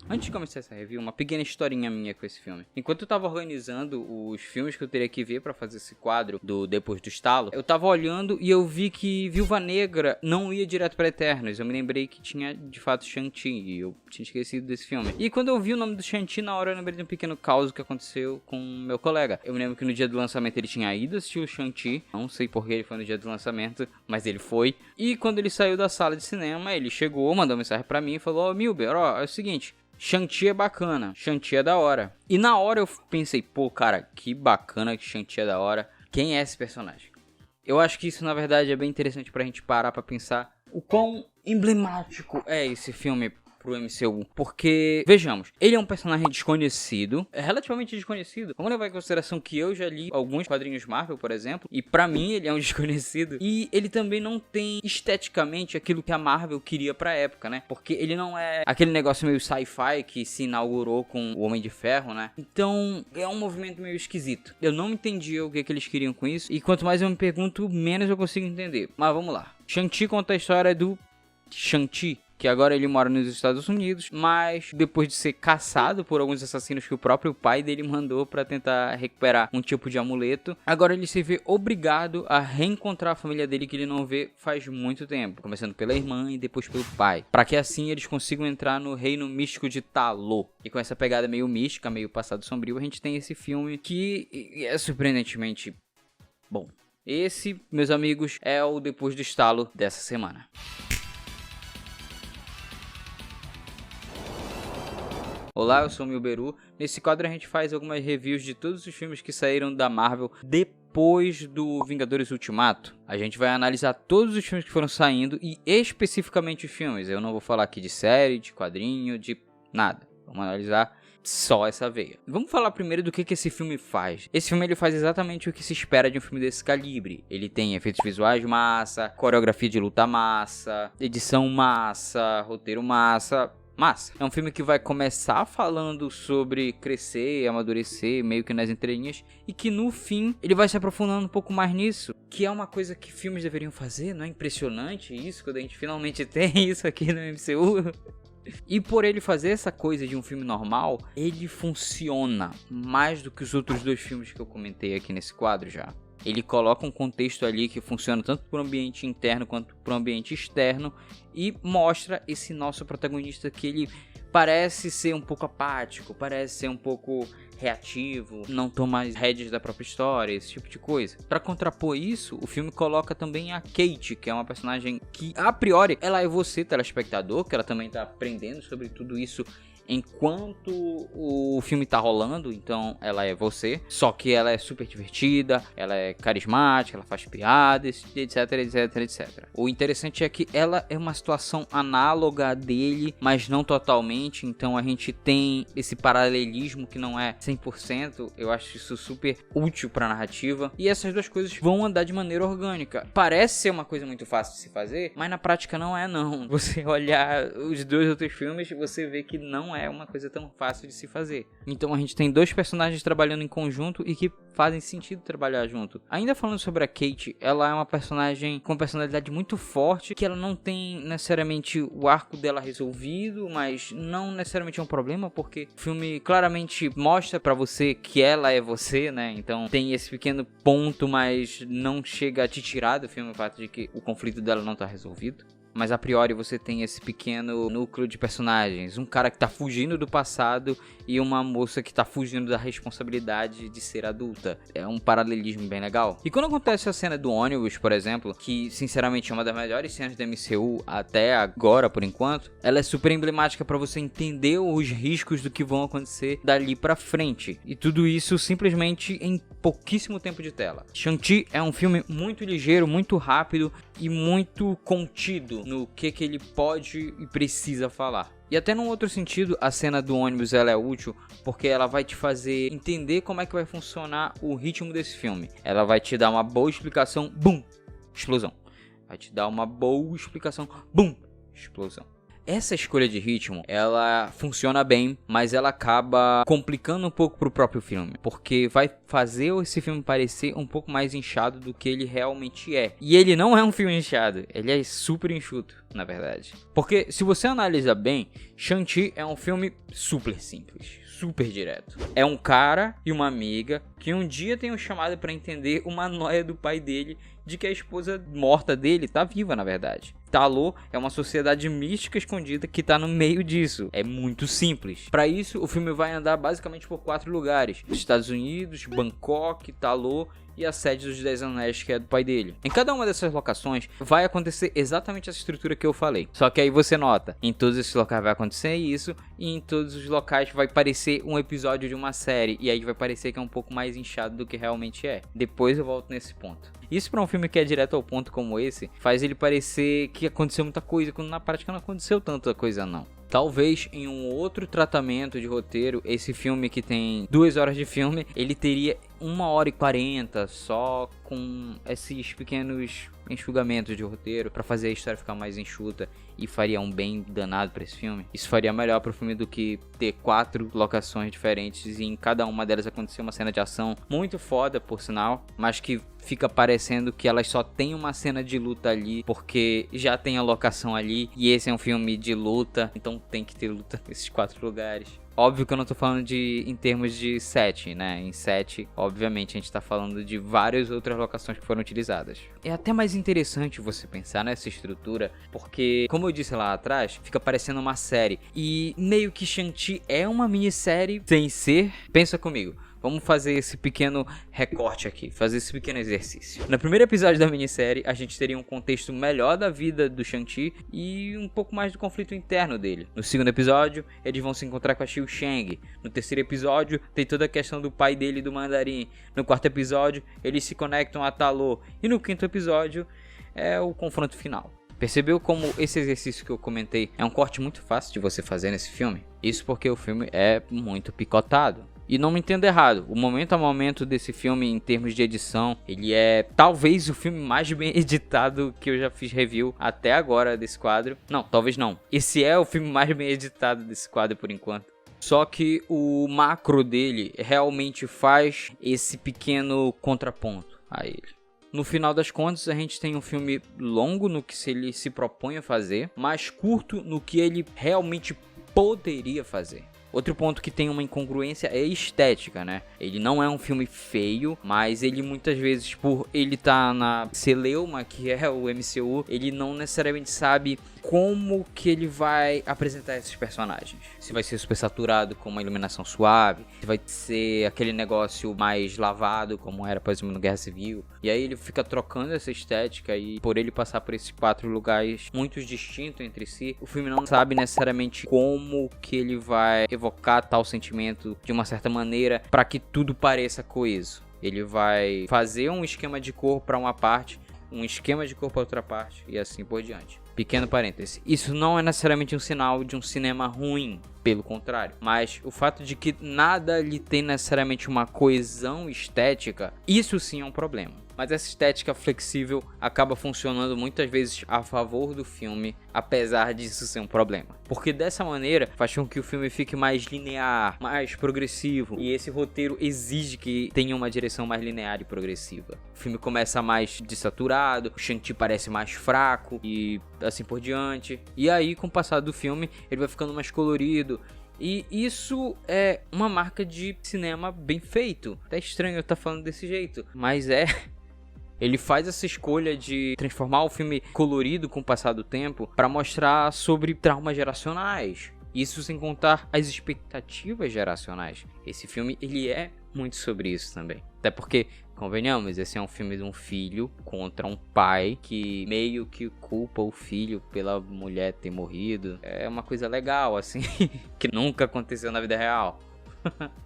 Antes de começar essa review, uma pequena historinha minha com esse filme. Enquanto eu tava organizando os filmes que eu teria que ver pra fazer esse quadro do Depois do Estalo, eu tava olhando e eu vi que Viúva Negra não ia direto pra Eternos. Eu me lembrei que tinha, de fato, Shang-Chi, e eu tinha esquecido desse filme. E quando eu vi o nome do Shang-Chi, na hora eu lembrei de um pequeno caos que aconteceu com meu colega. Eu me lembro que no dia do lançamento ele tinha ido assistir o Shang-Chi. Não sei por que ele foi no dia do lançamento, mas ele foi. E quando ele saiu da sala de cinema, ele chegou, mandou mensagem pra mim e falou: Milber, ó, é o seguinte... Shang-Chi é bacana, Shang-Chi é da hora. E na hora eu pensei, pô, cara, que bacana que Shang-Chi é da hora. Quem é esse personagem? Eu acho que isso, na verdade, é bem interessante pra gente parar pra pensar o quão emblemático é esse filme pro MCU, porque, vejamos, ele é um personagem desconhecido, é relativamente desconhecido. Vamos levar em consideração que eu já li alguns quadrinhos Marvel, por exemplo, e pra mim ele é um desconhecido, e ele também não tem esteticamente aquilo que a Marvel queria pra época, né? Porque ele não é aquele negócio meio sci-fi que se inaugurou com o Homem de Ferro, né? Então, é um movimento meio esquisito. Eu não entendi o que eles queriam com isso, e quanto mais eu me pergunto, menos eu consigo entender. Mas vamos lá. Shang-Chi conta a história do Shang-Chi, que agora ele mora nos Estados Unidos, mas depois de ser caçado por alguns assassinos que o próprio pai dele mandou pra tentar recuperar um tipo de amuleto, agora ele se vê obrigado a reencontrar a família dele que ele não vê faz muito tempo, começando pela irmã e depois pelo pai, para que assim eles consigam entrar no reino místico de Ta Lo. E com essa pegada meio mística, meio passado sombrio, a gente tem esse filme que é surpreendentemente bom. Esse, meus amigos, é o Depois do Estalo dessa semana. Olá, eu sou o Milberu. Nesse quadro a gente faz algumas reviews de todos os filmes que saíram da Marvel depois do Vingadores Ultimato. A gente vai analisar todos os filmes que foram saindo e especificamente os filmes. Eu não vou falar aqui de série, de quadrinho, de nada. Vamos analisar só essa veia. Vamos falar primeiro do que esse filme faz. Esse filme ele faz exatamente o que se espera de um filme desse calibre. Ele tem efeitos visuais massa, coreografia de luta massa, edição massa, roteiro massa. É um filme que vai começar falando sobre crescer, amadurecer, meio que nas entrelinhas, e que no fim ele vai se aprofundando um pouco mais nisso, que é uma coisa que filmes deveriam fazer. Não é impressionante isso, quando a gente finalmente tem isso aqui no MCU? E por ele fazer essa coisa de um filme normal, ele funciona mais do que os outros dois filmes que eu comentei aqui nesse quadro já. Ele coloca um contexto ali que funciona tanto para o ambiente interno quanto para o ambiente externo e mostra esse nosso protagonista que ele parece ser um pouco apático, parece ser um pouco reativo, não toma as rédeas da própria história, esse tipo de coisa. Para contrapor isso, o filme coloca também a Kate, que é uma personagem que, a priori, ela é você, telespectador, que ela também tá aprendendo sobre tudo isso enquanto o filme tá rolando, então ela é você, só que ela é super divertida, ela é carismática, ela faz piadas, etc, etc, etc. O interessante é que ela é uma situação análoga dele, mas não totalmente, então a gente tem esse paralelismo que não é 100%, eu acho isso super útil pra narrativa, e essas duas coisas vão andar de maneira orgânica. Parece ser uma coisa muito fácil de se fazer, mas na prática não é não. Você olhar os dois outros filmes, você vê que não é uma coisa tão fácil de se fazer. Então a gente tem dois personagens trabalhando em conjunto e que fazem sentido trabalhar junto. Ainda falando sobre a Kate, ela é uma personagem com uma personalidade muito forte, que ela não tem necessariamente o arco dela resolvido, mas não necessariamente é um problema, porque o filme claramente mostra pra você que ela é você, né? Então tem esse pequeno ponto, mas não chega a te tirar do filme o fato de que o conflito dela não tá resolvido. Mas a priori você tem esse pequeno núcleo de personagens. Um cara que tá fugindo do passado e uma moça que tá fugindo da responsabilidade de ser adulta. É um paralelismo bem legal. E quando acontece a cena do ônibus, por exemplo, que sinceramente é uma das melhores cenas da MCU até agora, por enquanto, ela é super emblemática pra você entender os riscos do que vão acontecer dali pra frente. E tudo isso simplesmente em pouquíssimo tempo de tela. Shang-Chi é um filme muito ligeiro, muito rápido e muito contido no que ele pode e precisa falar. E até num outro sentido, a cena do ônibus ela é útil porque ela vai te fazer entender como é que vai funcionar o ritmo desse filme. Ela vai te dar uma boa explicação, bum, explosão. Vai te dar uma boa explicação, bum, explosão. Essa escolha de ritmo, ela funciona bem, mas ela acaba complicando um pouco pro próprio filme, porque vai fazer esse filme parecer um pouco mais inchado do que ele realmente é. E ele não é um filme inchado, ele é super enxuto, na verdade. Porque se você analisa bem, Shang-Chi é um filme super simples, super direto. É um cara e uma amiga que um dia tem um chamado pra entender uma noia do pai dele de que a esposa morta dele tá viva, na verdade. Ta Lo é uma sociedade mística escondida que tá no meio disso. É muito simples. Para isso, o filme vai andar basicamente por 4 lugares: Estados Unidos, Bangkok, Ta Lo e a sede dos 10 Anéis, que é do pai dele. Em cada uma dessas locações vai acontecer exatamente essa estrutura que eu falei. Só que aí você nota, em todos esses locais vai acontecer isso, e em todos os locais vai parecer um episódio de uma série, e aí vai parecer que é um pouco mais inchado do que realmente é. Depois eu volto nesse ponto. Isso pra um filme que é direto ao ponto como esse, faz ele parecer que aconteceu muita coisa, quando na prática não aconteceu tanta coisa não. Talvez em um outro tratamento de roteiro, esse filme que tem 2 horas de filme, ele teria 1h40 só com esses pequenos enxugamentos de roteiro pra fazer a história ficar mais enxuta, e faria um bem danado pra esse filme. Isso faria melhor pro filme do que ter 4 locações diferentes e em cada uma delas acontecer uma cena de ação muito foda, por sinal, mas que fica parecendo que elas só tem uma cena de luta ali porque já tem a locação ali e esse é um filme de luta, então tem que ter luta nesses 4 lugares. Óbvio que eu não tô falando em termos de set, né? Em set, obviamente, a gente tá falando de várias outras locações que foram utilizadas. É até mais interessante você pensar nessa estrutura, porque, como eu disse lá atrás, fica parecendo uma série. E meio que Shang-Chi é uma minissérie sem ser. Pensa comigo. Vamos fazer esse pequeno recorte aqui, fazer esse pequeno exercício. No primeiro episódio da minissérie, a gente teria um contexto melhor da vida do Shang-Chi e um pouco mais do conflito interno dele. No segundo episódio, eles vão se encontrar com a Xiu Shang. No terceiro episódio, tem toda a questão do pai dele e do Mandarim. No quarto episódio, eles se conectam a Ta Lo. E no quinto episódio, é o confronto final. Percebeu como esse exercício que eu comentei é um corte muito fácil de você fazer nesse filme? Isso porque o filme é muito picotado. E não me entenda errado, o momento a momento desse filme em termos de edição, ele é talvez o filme mais bem editado que eu já fiz review até agora desse quadro. Não, talvez não. Esse é o filme mais bem editado desse quadro por enquanto. Só que o macro dele realmente faz esse pequeno contraponto a ele. No final das contas, a gente tem um filme longo no que ele se propõe a fazer, mas curto no que ele realmente poderia fazer. Outro ponto que tem uma incongruência é a estética, né? Ele não é um filme feio, mas ele muitas vezes, por ele tá na celeuma, que é o MCU, ele não necessariamente sabe como que ele vai apresentar esses personagens. Se vai ser super saturado com uma iluminação suave, se vai ser aquele negócio mais lavado, como era, por exemplo, no Guerra Civil. E aí ele fica trocando essa estética e por ele passar por esses 4 lugares muito distintos entre si, o filme não sabe necessariamente como que ele vai evocar tal sentimento de uma certa maneira para que tudo pareça coeso. Ele vai fazer um esquema de cor para uma parte, um esquema de cor para outra parte e assim por diante. Pequeno parêntese, isso não é necessariamente um sinal de um cinema ruim, pelo contrário, mas o fato de que nada lhe tem necessariamente uma coesão estética, isso sim é um problema. Mas essa estética flexível acaba funcionando muitas vezes a favor do filme, apesar disso ser um problema. Porque dessa maneira faz com que o filme fique mais linear, mais progressivo. E esse roteiro exige que tenha uma direção mais linear e progressiva. O filme começa mais desaturado, o Shang-Chi parece mais fraco e assim por diante. E aí, com o passar do filme, ele vai ficando mais colorido. E isso é uma marca de cinema bem feito. Até estranho eu estar falando desse jeito, mas é... Ele faz essa escolha de transformar o filme colorido com o passar do tempo para mostrar sobre traumas geracionais. Isso sem contar as expectativas geracionais. Esse filme, ele é muito sobre isso também. Até porque, convenhamos, esse é um filme de um filho contra um pai que meio que culpa o filho pela mulher ter morrido. É uma coisa legal, assim, que nunca aconteceu na vida real.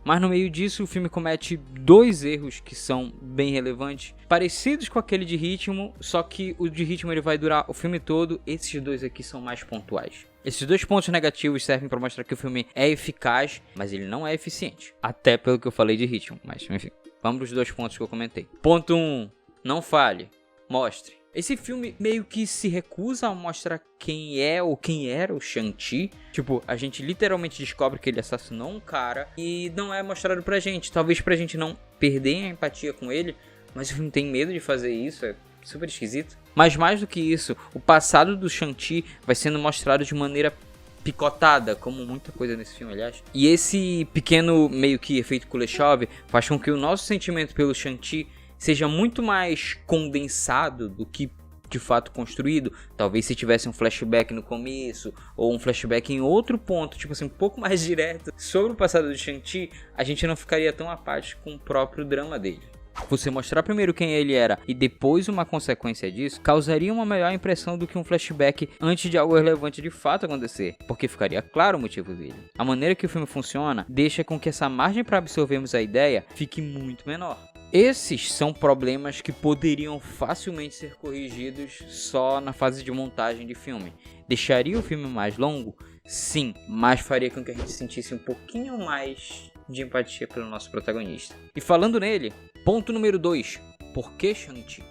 Mas no meio disso o filme comete 2 erros que são bem relevantes, parecidos com aquele de ritmo, só que o de ritmo ele vai durar o filme todo. Esses 2 aqui são mais pontuais. Esses 2 pontos negativos servem para mostrar que o filme é eficaz, mas ele não é eficiente, até pelo que eu falei de ritmo. Mas enfim, vamos para os 2 pontos que eu comentei. Ponto 1, não fale, mostre. Esse filme meio que se recusa a mostrar quem é ou quem era o Shang-Chi. Tipo, a gente literalmente descobre que ele assassinou um cara e não é mostrado pra gente. Talvez pra gente não perder a empatia com ele, mas o filme tem medo de fazer isso, é super esquisito. Mas mais do que isso, o passado do Shang-Chi vai sendo mostrado de maneira picotada, como muita coisa nesse filme, aliás. E esse pequeno meio que efeito Kuleshov faz com que o nosso sentimento pelo Shang-Chi seja muito mais condensado do que de fato construído. Talvez se tivesse um flashback no começo, ou um flashback em outro ponto, tipo assim, um pouco mais direto sobre o passado do Shang-Chi, a gente não ficaria tão apático com o próprio drama dele. Você mostrar primeiro quem ele era e depois uma consequência disso, causaria uma melhor impressão do que um flashback antes de algo relevante de fato acontecer, porque ficaria claro o motivo dele. A maneira que o filme funciona deixa com que essa margem para absorvermos a ideia fique muito menor. Esses são problemas que poderiam facilmente ser corrigidos só na fase de montagem de filme. Deixaria o filme mais longo? Sim, mas faria com que a gente sentisse um pouquinho mais de empatia pelo nosso protagonista. E falando nele, ponto número 2. Por que Shang-Chi?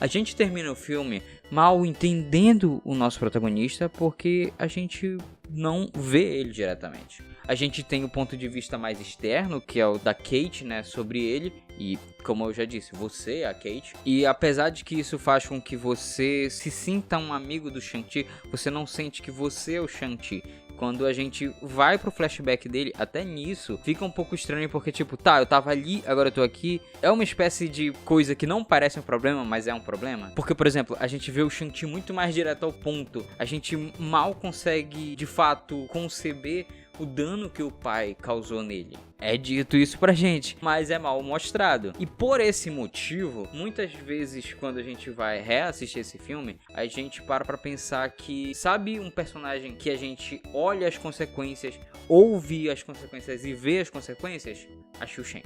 A gente termina o filme mal entendendo o nosso protagonista porque a gente não vê ele diretamente. A gente tem o ponto de vista mais externo, que é o da Kate, né, sobre ele. E, como eu já disse, você é a Kate. E apesar de que isso faz com que você se sinta um amigo do Shang-Chi, você não sente que você é o Shang-Chi. Quando a gente vai pro flashback dele, até nisso, fica um pouco estranho porque, tipo, tá, eu tava ali, agora eu tô aqui. É uma espécie de coisa que não parece um problema, mas é um problema. Porque, por exemplo, a gente vê o Shang-Chi muito mais direto ao ponto. A gente mal consegue, de fato, conceber o dano que o pai causou nele. É dito isso pra gente, mas é mal mostrado. E por esse motivo, muitas vezes quando a gente vai reassistir esse filme, a gente para pra pensar que, sabe, um personagem que a gente olha as consequências, ouve as consequências e vê as consequências? A Xiu Shen.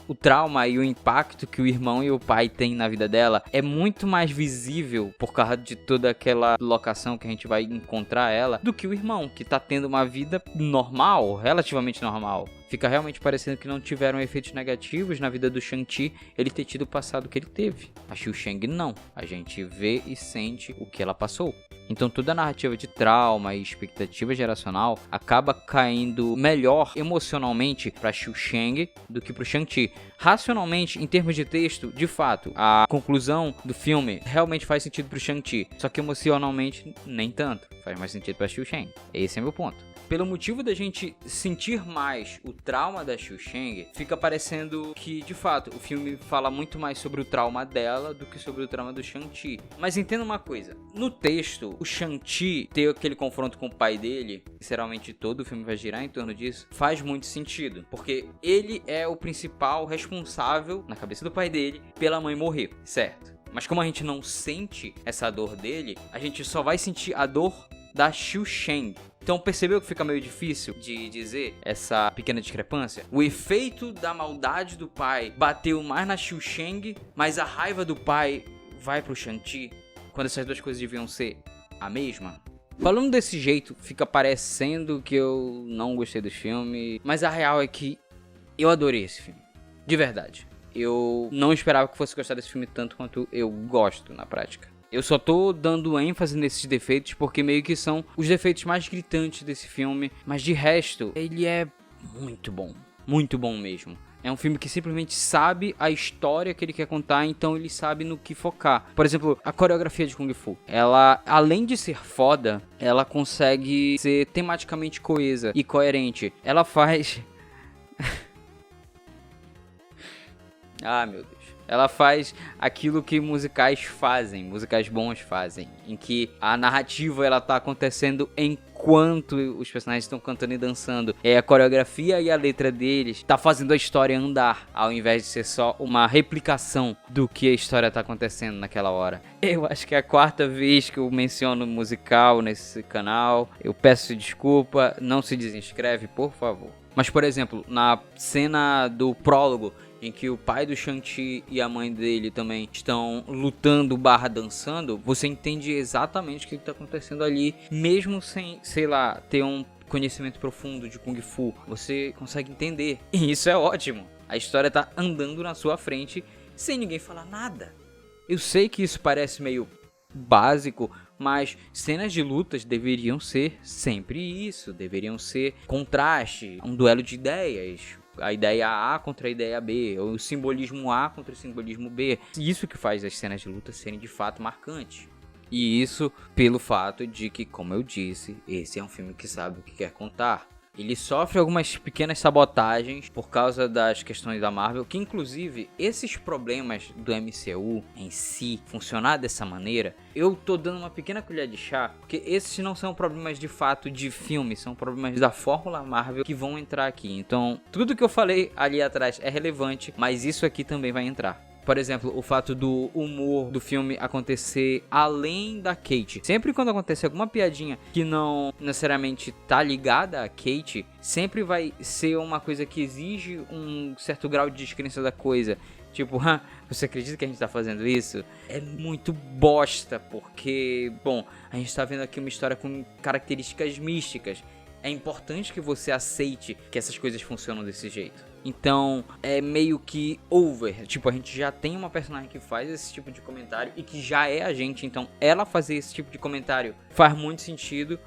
O trauma e o impacto que o irmão e o pai têm na vida dela é muito mais visível por causa de toda aquela locação que a gente vai encontrar ela do que o irmão, que tá tendo uma vida normal, relativamente normal. Fica realmente parecendo que não tiveram efeitos negativos na vida do Shang-Chi ele ter tido o passado que ele teve. A Xiu Shang não. A gente vê e sente o que ela passou. Então toda a narrativa de trauma e expectativa geracional acaba caindo melhor emocionalmente para Xiu Shang do que para o Shang-Chi. Racionalmente, em termos de texto, de fato, a conclusão do filme realmente faz sentido para o Shang-Chi. Só que emocionalmente, nem tanto. Faz mais sentido para Xiu Shang. Esse é meu ponto. Pelo motivo da gente sentir mais o trauma da Xiu Shang, fica parecendo que, de fato, o filme fala muito mais sobre o trauma dela do que sobre o trauma do Shang-Chi. Mas entenda uma coisa, no texto, o Shang-Chi ter aquele confronto com o pai dele, sinceramente todo o filme vai girar em torno disso, faz muito sentido. Porque ele é o principal responsável, na cabeça do pai dele, pela mãe morrer, certo? Mas como a gente não sente essa dor dele, a gente só vai sentir a dor da Xiu Shang. Então percebeu que fica meio difícil de dizer essa pequena discrepância? O efeito da maldade do pai bateu mais na Xiu Shang, mas a raiva do pai vai pro Shang-Chi, quando essas duas coisas deviam ser a mesma? Falando desse jeito, fica parecendo que eu não gostei do filme, mas a real é que eu adorei esse filme, de verdade. Eu não esperava que fosse gostar desse filme tanto quanto eu gosto na prática. Eu só tô dando ênfase nesses defeitos porque meio que são os defeitos mais gritantes desse filme. Mas de resto, ele é muito bom mesmo. É um filme que simplesmente sabe a história que ele quer contar, então ele sabe no que focar. Por exemplo, a coreografia de Kung Fu. Ela, além de ser foda, ela consegue ser tematicamente coesa e coerente. Ela faz... Ah, meu Deus. Ela faz aquilo que musicais fazem, musicais bons fazem, em que a narrativa ela tá acontecendo enquanto os personagens estão cantando e dançando. A coreografia e a letra deles tá fazendo a história andar, ao invés de ser só uma replicação do que a história tá acontecendo naquela hora. Eu acho que é a 4ª vez que eu menciono musical nesse canal. Eu peço desculpa, não se desinscreve, por favor. Mas, por exemplo, na cena do prólogo, em que o pai do Shang-Chi e a mãe dele também estão lutando / dançando, você entende exatamente o que está acontecendo ali, mesmo sem, sei lá, ter um conhecimento profundo de Kung Fu. Você consegue entender, e isso é ótimo. A história tá andando na sua frente, sem ninguém falar nada. Eu sei que isso parece meio básico, mas cenas de lutas deveriam ser sempre isso, deveriam ser contraste, um duelo de ideias, a ideia A contra a ideia B, ou o simbolismo A contra o simbolismo B. Isso que faz as cenas de luta serem de fato marcantes. E isso pelo fato de que, como eu disse, esse é um filme que sabe o que quer contar. Ele sofre algumas pequenas sabotagens por causa das questões da Marvel, que inclusive esses problemas do MCU em si funcionar dessa maneira, eu tô dando uma pequena colher de chá, porque esses não são problemas de fato de filme, são problemas da fórmula Marvel que vão entrar aqui. Então, tudo que eu falei ali atrás é relevante, mas isso aqui também vai entrar. Por exemplo, o fato do humor do filme acontecer além da Kate. Sempre quando acontece alguma piadinha que não necessariamente tá ligada a Kate, sempre vai ser uma coisa que exige um certo grau de descrença da coisa. Tipo, você acredita que a gente tá fazendo isso? É muito bosta, porque, bom, a gente tá vendo aqui uma história com características místicas. É importante que você aceite que essas coisas funcionam desse jeito. Então, é meio que over. Tipo, a gente já tem uma personagem que faz esse tipo de comentário e que já é a gente. Então, ela fazer esse tipo de comentário faz muito sentido,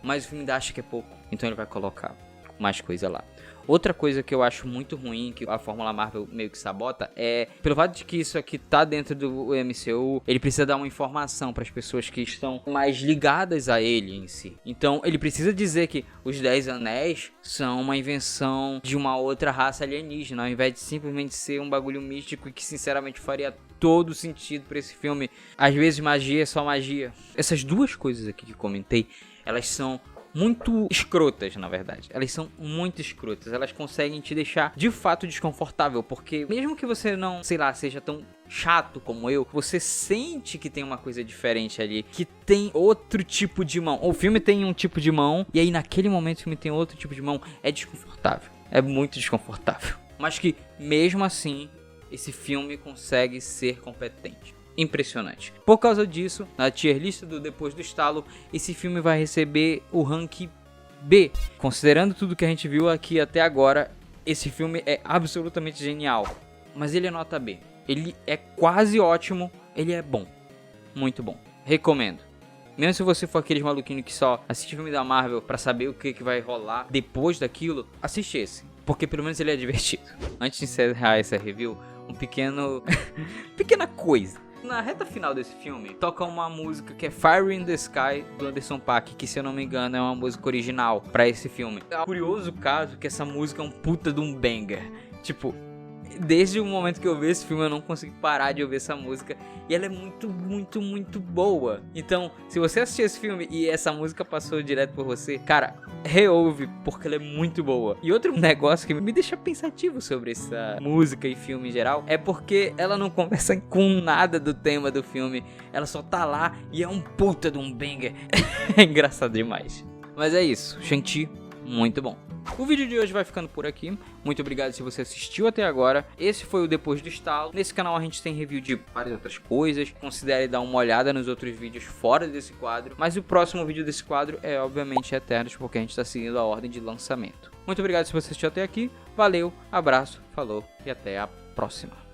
mas o filme ainda acha que é pouco. Então, ele vai colocar mais coisa lá. Outra coisa que eu acho muito ruim, que a Fórmula Marvel meio que sabota, é pelo fato de que isso aqui tá dentro do MCU, ele precisa dar uma informação para as pessoas que estão mais ligadas a ele em si. Então, ele precisa dizer que os 10 Anéis são uma invenção de uma outra raça alienígena, ao invés de simplesmente ser um bagulho místico e que, sinceramente, faria todo sentido para esse filme. Às vezes, magia é só magia. Essas duas coisas aqui que comentei, elas são muito escrotas, na verdade. Elas são muito escrotas. Elas conseguem te deixar de fato desconfortável, porque mesmo que você não, sei lá, seja tão chato como eu, você sente que tem uma coisa diferente ali, que tem outro tipo de mão. O filme tem um tipo de mão, e aí naquele momento o filme tem outro tipo de mão. É desconfortável. É muito desconfortável. Mas que, mesmo assim, esse filme consegue ser competente. Impressionante. Por causa disso, na tier list do Depois do Estalo, esse filme vai receber o rank B. Considerando tudo que a gente viu aqui até agora, esse filme é absolutamente genial. Mas ele é nota B. Ele é quase ótimo, ele é bom. Muito bom. Recomendo. Mesmo se você for aqueles maluquinhos que só assiste filme da Marvel pra saber o que vai rolar depois daquilo, assiste esse. Porque pelo menos ele é divertido. Antes de encerrar essa review, um pequena coisa. Na reta final desse filme, toca uma música que é Fire in the Sky, do Anderson .Paak, que, se eu não me engano, é uma música original pra esse filme. É um curioso caso que essa música é um puta de um banger. Tipo, desde o momento que eu vi esse filme, eu não consegui parar de ouvir essa música. E ela é muito, muito, muito boa. Então, se você assistir esse filme e essa música passou direto por você, cara, reouve, porque ela é muito boa. E outro negócio que me deixa pensativo sobre essa música e filme em geral é porque ela não conversa com nada do tema do filme. Ela só tá lá e é um puta de um banger. É engraçado demais. Mas é isso, Shang-Chi, muito bom. O vídeo de hoje vai ficando por aqui. Muito obrigado se você assistiu até agora. Esse foi o Depois do Estalo. Nesse canal a gente tem review de várias outras coisas. Considere dar uma olhada nos outros vídeos fora desse quadro. Mas o próximo vídeo desse quadro é obviamente Eternos, porque a gente está seguindo a ordem de lançamento. Muito obrigado se você assistiu até aqui. Valeu, abraço, falou e até a próxima.